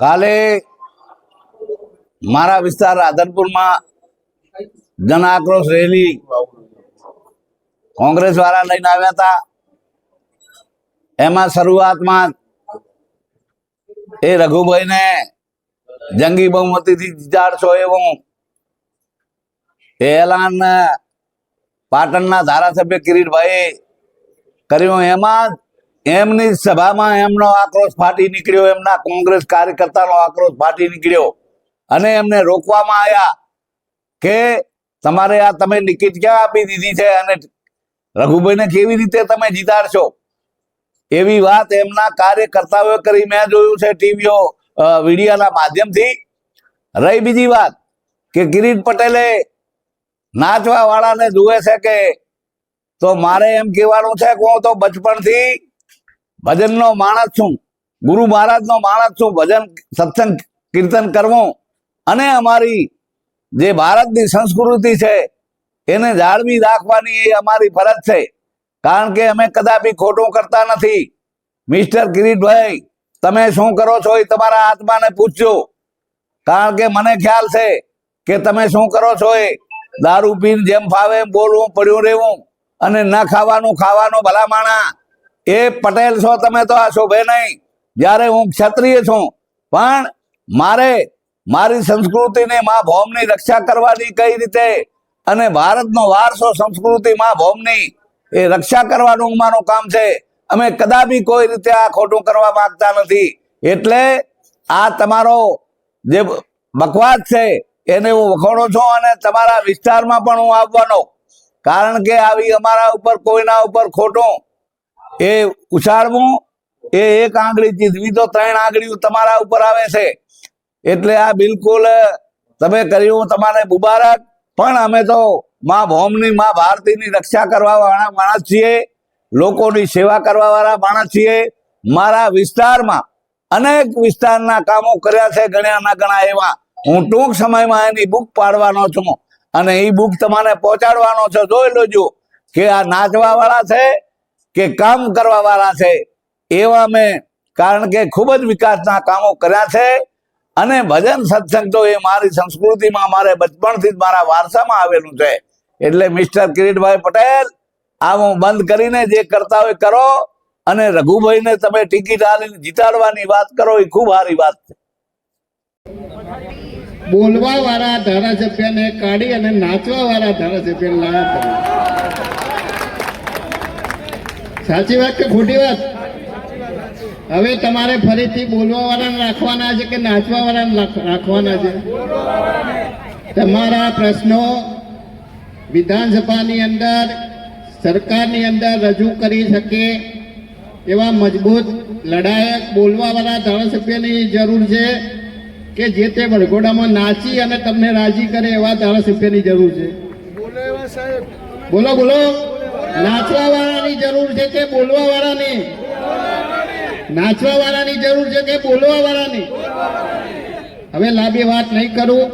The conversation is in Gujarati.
કાલે મારા વિસ્તાર રાધનપુરમાં જન આક્રોશ રેલી કોંગ્રેસ વાળા લઈને આવ્યા હતા। એમાં શરૂઆતમાં એ રઘુભાઈને જંગી બહુમતીથી જીતાડશો એવું એલાન પાટણના ધારાસભ્ય કિરીટભાઈ કર્યું। એમાં એમની સભામાં એમનો આક્રોશ ફાટી નીકળ્યો, એમના કોંગ્રેસ કાર્યકર્તાનો આક્રોશ ફાટી નીકળ્યો અને એમને રોકવામાં આવ્યા કે તમારે આ તમે ટિકિટ ક્યાં આપી દીધી છે અને રઘુભાઈને કેવી રીતે તમે જીતાડશો, એવી વાત એમના કાર્યકર્તાઓએ કરી। મેં જોયું છે ટીવીઓ વિડીયોના માધ્યમથી। રહી બીજી વાત કે કિરીટ પટેલે નાચવા વાળાને જુએ છે કે, તો મારે એમ કહેવાનું છે કે હું તો બચપણથી ભજનનો માણસ છું, ગુરુ મહારાજનો માણસ છું। ભજન સત્સંગ કીર્તન કરવું અને અમારી જે ભારતની સંસ્કૃતિ છે એને જાળવી રાખવાની એ અમારી ફરજ છે, કારણ કે અમે કદાપી ખોટું કરતા નથી। મિસ્ટર કિરીટભાઈ, તમે શું કરો છો એ તમારા આત્માને પૂછજો, કારણ કે મને ખ્યાલ છે કે તમે શું કરો છો એ દારૂ પીને જેમ ફાવે બોલવું, પડ્યું રહેવું અને ન ખાવાનું ખાવાનું ભલા માણા। એ પટેલ છો તમે તો આ શોભે નહીં। જ્યારે હું ક્ષત્રિય છું પણ મારે મારી સંસ્કૃતિને મા ભૌમની રક્ષા કરવાની કઈ રીતે અને ભારતનો વારસો સંસ્કૃતિ મા ભૌમની એ રક્ષા કરવાનું અમારું કામ છે। અમે કદાપી કોઈ રીતે આ ખોટું કરવા માંગતા નથી। એટલે આ તમારો જે બકવાસ છે એને હું વખોડું છું અને તમારા વિસ્તારમાં પણ હું આવવાનો, કારણ કે આવી અમારા ઉપર કોઈના ઉપર ખોટું એ ઉછાળવું એ એક આંગળી ચીધવી તો ત્રણ આંગળીઓ તમારા ઉપર આવે છે। એટલે આ બિલકુલ તમે કર્યું, તમારે મુબારક। પણ અમે તો મા ભૌમની મા ભારતીની રક્ષા કરવા વાળા માણસ છીએ, લોકોની સેવા કરવા વાળા માણસ છીએ। મારા વિસ્તારમાં અનેક વિસ્તારના કામો કર્યા છે, ગણ્યા ના ગણા એવા। હું ટૂંક સમયમાં એની બુક પાડવાનો છું અને એ બુક તમારે પહોંચાડવાનો છે। જોઈ લેજો કે આ નાચવા વાળા છે કે કામ કરવા વાળા છે એવા મેં, કારણ કે ખૂબ જ વિકાસના કામો કર્યા છે અને ભજન સત્સંગ તો એ મારી સંસ્કૃતિમાં મારે બચપણથી જ મારા વારસામાં આવેલું છે। એટલે મિસ્ટર કિરીટભાઈ પટેલ, આ હું બંધ કરીને જે કરતા હોય કરો અને રઘુભાઈને તમે ટિકિટ આલીને જીતાડવાની વાત કરો એ ખૂબ સારી વાત છે। બોલવા વાળા ધારાસભ્યને કાઢી અને નાચવા વાળા ધારાસભ્ય લાયા। સાચી વાત કે ખોટી વાત? હવે તમારે ફરીથી બોલવા વાળાને રાખવાના છે કે નાચવા વાળાને રાખવાના છે? તમારા પ્રશ્નો વિધાનસભાની અંદર, સરકારની અંદર રજૂ કરી શકે એવા મજબૂત લડાયક બોલવા વાળા ધારાસભ્યની જરૂર છે કે જે તે વરઘોડામાં નાચી અને તમને રાજી કરે એવા ધારાસભ્યની જરૂર છે? બોલો બોલો, નાચવા વાળાની જરૂર છે કે બોલવા વાળાની? નાચવા વાળાની જરૂર છે કે બોલવા વાળાની? હવે લાંબી વાત નહીં કરું।